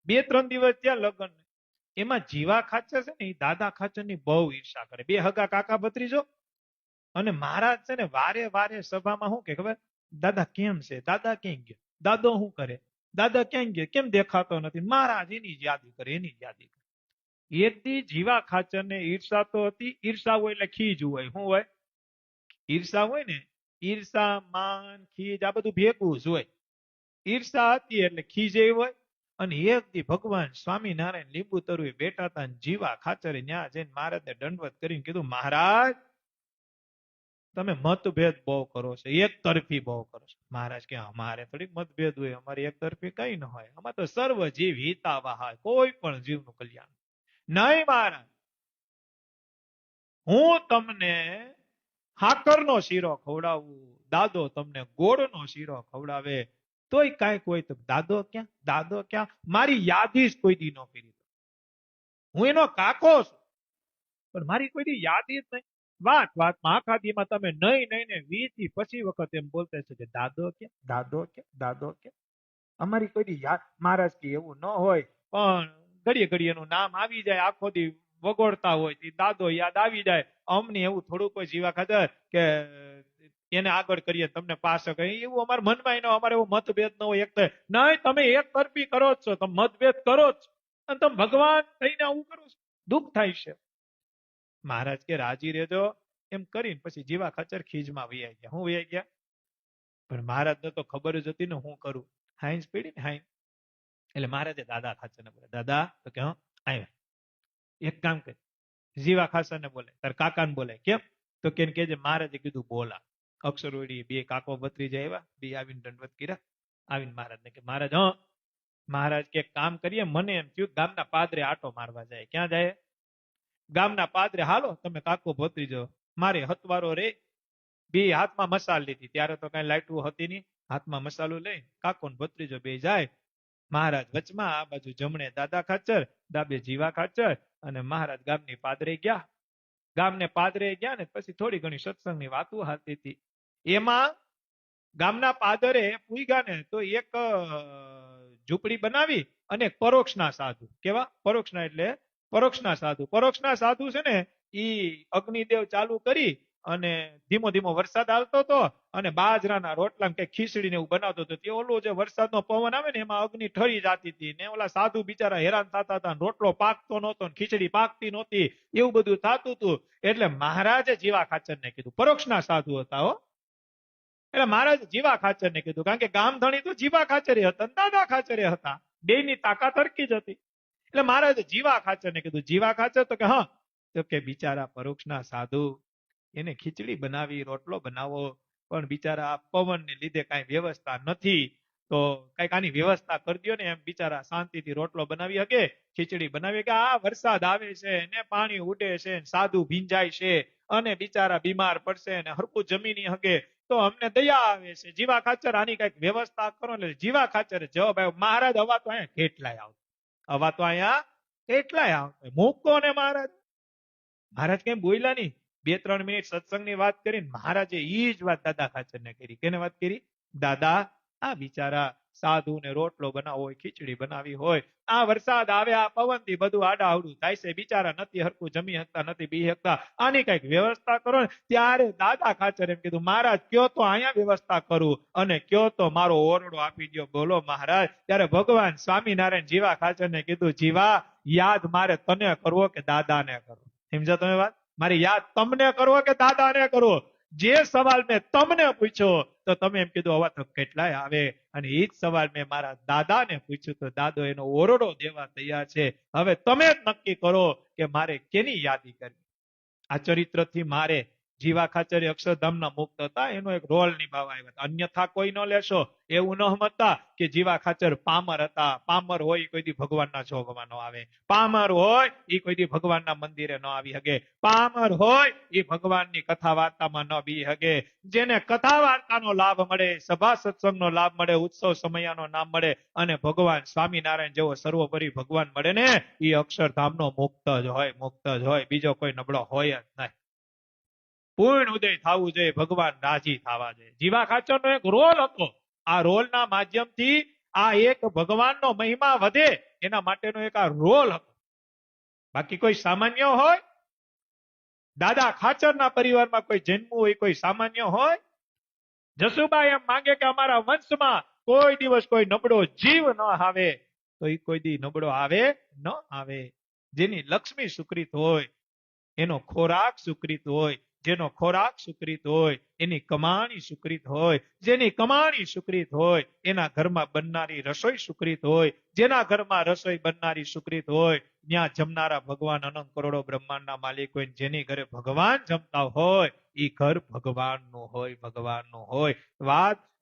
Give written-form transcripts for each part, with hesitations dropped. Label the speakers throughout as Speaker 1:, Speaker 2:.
Speaker 1: 2-3 દિવસ ત્યાં લગ્ન, એમાં જીવા ખાચર છે ને એ દાદા ખાચર ની બહુ ઈર્ષા કરે. બે હગા કાકા ભત્રીજો. અને મહારાજ છે ને વારે વારે સભામાં શું કે ખબર, દાદા કેમ છે, દાદા ક્યાં ગયો, દાદો શું કરે, દાદા ક્યાં ગયો, કેમ દેખાતો નથી. મહારાજ એની જ યાદી કરે, એની જ યાદી કરે. એક દી જીવા ખાચર ને ઈર્ષા તો હતી. ઈર્ષા હોય એટલે ખીજ હોય. શું હોય? ઈર્ષા હોય ને, ઈર્ષા માન ખીજ આ બધું ભેગું જ હોય. ઈર્ષા હતી એટલે ખીજ એ હોય. અને એક દી ભગવાન સ્વામિનારાયણ લીંબુ તરુએ બેઠા હતા, જીવા ખાચરે ન્યા જઈને મહારાજને દંડવત કરીને કીધું, મહારાજ તમે મતભેદ બહુ કરો છો, એક તરફી બહુ કરો છો. મહારાજ કે અમારે થોડીક મતભેદ હોય, અમારે એક તરફી કઈ ન હોય, અમારે તો સર્વ જીવ હિતાવહ, કોઈ પણ જીવનું કલ્યાણ. નહીં મહારાજ, હું તમને હાકરનો શીરો ખવડાવું, દાદો તમને ગોળનો શીરો ખવડાવે, તોય કાંઈક હોય તો દાદો ક્યાં, દાદો ક્યાં, મારી યાદી જ કોઈ દી ન કરી. હું એનો કાકો છું, પણ મારી કોઈ દી યાદી જ નહીં. વાત વાતમાં આખા દીમાં તમે નહીં નહીં ને 20 થી 25 વખત એમ બોલતા છો કે દાદો ક્યાં, દાદો ક્યાં, દાદો ક્યાં. અમારી કોઈ દી યાદ. મહારાજ કે એવું ન હોય, પણ ઘડીએ ઘડીએ એનું નામ આવી જાય, આખો દી વગોડતા હોય તે દાદો યાદ આવી જાય. અમને એવું થોડું કોઈ જીવા ખાતર કે એને આગળ કરીએ તમને પાસ કરીએ, એવું અમારા મનમાં ન, અમારે એવો મતભેદ ન હોય. એક નહીં, તમે એક તરફી કરો જ છો, તમે મતભેદ કરો જ, અને તમે ભગવાન થઈને આવું કરો છો, દુઃખ થાય છે. મહારાજ કે રાજી રહેજો. એમ કરીને પછી જીવા ખાચર ખીજમાં વૈયા ગયા. હું વૈયા ગયા? પણ મહારાજને તો ખબર જ હતી ને હું કરું. હાઈન્સ પડી ને હાઈન, એટલે મહારાજે દાદા ખાચરને બોલે, દાદા તો કે હા આવ્યા, એક કામ કર, જીવા ખાચરને બોલે, તાર કાકાને બોલે. કેમ? તો કે મહારાજે કીધું બોલા. અક્ષરવડી બે કાકો ભત્રીજા આવ્યા, બે આવીને દંડવત કર્યા. આવીને મહારાજને કે મહારાજ હા. મહારાજ કે કામ કરીએ, મને એમ થયું ગામના પાદરે આટો મારવા જાય. ક્યાં જાય? ગામના પાદરે. હાલો તમે કાકો ભત્રીજો, મારે હતવારો રે. બે હાથમાં મસાલ લીધી, ત્યારે તો કઈ લાઈટું હતી નહીં. હાથમાં મસાલો લઈ કાકો ને ભત્રીજો બે જાય. મહારાજ વચમાં, આ બાજુ જમણે દાદા ખાચર, ડાબે જીવા ખાચર. અને મહારાજ ગામની પાદરે ગયા. ગામને પાદરે ગયા ને પછી થોડી ઘણી સત્સંગની વાતો હાલતી હતી. એમાં ગામના પાદરે પૂગ્યા ને તો એક ઝૂંપડી બનાવી અને પરોક્ષના સાધુ. કેવા? પરોક્ષના એટલે પરોક્ષના સાધુ. પરોક્ષના સાધુ છે ને ઈ અગ્નિદેવ ચાલુ કરી અને ધીમો ધીમો વરસાદ આવતો હતો, અને બાજરાના રોટલા કે ખીચડી ને એવું બનાવતો હતો. તે ઓલો જે વરસાદનો પવન આવે ને એમાં અગ્નિ ઠરી જતી હતી, ને ઓલા સાધુ બિચારા હેરાન થતા હતા. રોટલો પાકતો નહોતો, ખીચડી પાકતી નહોતી, એવું બધું થતું હતું. એટલે મહારાજે જીવા ખાચરને કીધું, પરોક્ષના સાધુ હતા હો. એટલે મહારાજ જીવા ખાચર ને કીધું, કારણ કે ગામ ધણી તો જીવા ખાચરે હતા, દાદા ખાચરે હતા, બે ની તાકાત હરકી જ હતી. એટલે મહારાજે જીવા ખાચર ને કીધું, જીવા ખાચર? તો કે હા. તો કે બિચારા પરોક્ષના સાધુ, એને ખીચડી બનાવી, રોટલો બનાવો, પણ બિચારા પવન ને લીધે કઈ વ્યવસ્થા નથી, તો કઈક આની વ્યવસ્થા કરી દો ને, એમ બિચારા શાંતિથી રોટલો બનાવી શકે, ખીચડી બનાવી શકે. આ વરસાદ આવે છે ને પાણી ઉડે છે, સાધુ ભીંજાય છે, અને બિચારા બીમાર પડશે ને હરકું જમી નહીં શકે, તો અમને દયા આવે છે. જીવા ખાચર આની કઈક વ્યવસ્થા કરો. એટલે જીવા ખાચર જવાબ આવ્યો, મહારાજ હવા તો અહીંયા કેટલાય આવતો, હવા તો અહીંયા કેટલાય આવતો, મૂકો ને મહારાજ. મહારાજ કેમ બોલ્યા નહીં. 2-3 મિનિટ સત્સંગની વાત કરીને મહારાજે ઈ જ વાત દાદા ખાચરને કરી. કેને વાત કરી? દાદા, આ બિચારા સાધુને રોટલો બનાવવો હોય, ખીચડી બનાવી હોય, આ વરસાદ આવે, આ પવનથી બધું આડાઅવડું થાય છે, બિચારા નથી હરખું જમી શકતા, નથી બી શકતા, આની કઈક વ્યવસ્થા કરો ને. ત્યારે દાદા ખાચર એમ કીધું, મહારાજ કયો તો અહીંયા વ્યવસ્થા કરું, અને કયો તો મારો ઓરડો આપી દો. બોલો મહારાજ. ત્યારે ભગવાન સ્વામિનારાયણ જીવા ખાચરને કીધું, જીવા, યાદ મારે તને કરવો કે દાદાને કરવો? સમજો તમે વાત? મારી યાદ તમને કરવો કે દાદાને કરવો? જે સવાલ મેં તમને પૂછ્યો તો તમે એમ કીધું હવા તો કેટલાય આવે, અને એ જ સવાલ મેં મારા દાદાને પૂછ્યું તો દાદો એનો ઓરડો દેવા તૈયાર છે. હવે તમે જ નક્કી કરો કે મારે કેની યાદી કરવી. આ ચરિત્રથી મારે જીવા ખાચરે અક્ષરધામના મુક્ત હતા, એનો એક રોલ નિભાવવા આવ્યા હતા. અન્યથા કોઈ ન લેશો એવું ન સમજતા કે જીવા ખાચર પામર હતા. પામર હોય કોઈ દી ભગવાનના જોગમાં ન આવે, પામર હોય એ કોઈ દી ભગવાનના મંદિરે ન આવી શકે, પામર હોય એ ભગવાનની કથા વાર્તામાં ન બી શકે. જેને કથા વાર્તાનો લાભ મળે, સભા સત્સંગનો લાભ મળે, ઉત્સવ સમયાનો નામ મળે, અને ભગવાન સ્વામિનારાયણ જેવો સર્વોપરી ભગવાન મળે ને, એ અક્ષરધામનો મુક્ત જ હોય, મુક્ત જ હોય, બીજો કોઈ નબળો હોય જ નહીં. પૂર્ણ ઉદય થવું જોઈએ, ભગવાન રાજી થવા જોઈએ. જીવા ખાચરનો એક રોલ હતો. આ રોલના માધ્યમથી આ એક ભગવાનનો મહિમા વધે એના માટેનો એક આ રોલ હતો. બાકી કોઈ સામાન્ય હોય? દાદા ખાચરના પરિવારમાં કોઈ જન્મવું હોય, કોઈ સામાન્ય હોય? જસુબા એમ માંગે કે અમારા વંશમાં કોઈ દિવસ કોઈ નબળો જીવ ન આવે, તો એ કોઈ દી નબળો આવે ન આવે. જેની લક્ષ્મી સુકૃત હોય, એનો ખોરાક સુકૃત હોય, જેનો ખોરાક સુકૃત હોય એની કમાણી સુકૃત હોય, જેની કમાણી સુકૃત હોય એના ઘરમાં બનનારી રસોઈ સુકૃત હોય, જેના ઘરમાં રસોઈ બનનારી સુકૃત હોય ત્યાં જમનારા ભગવાન અનંત કરોડો બ્રહ્માંડના માલિક હોય. જેની ઘરે ભગવાન જમતા હોય એ ઘર ભગવાનનું હોય, ભગવાનનું હોય.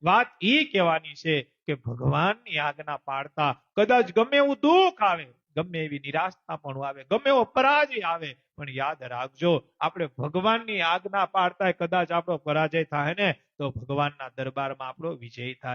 Speaker 1: વાત ઈ કહેવાની છે કે ભગવાનની આજ્ઞા પાળતા કદાચ ગમે એવું દુઃખ આવે, ગમે એવી નિરાશતા પણ આવે, ગમે એવો પરાજય આવે, પણ યાદ રાખજો આપણે ભગવાનની આજ્ઞા પાળતા કદાચ આપણો પરાજય થાય ને તો ભગવાનના દરબારમાં આપણો વિજય થાય.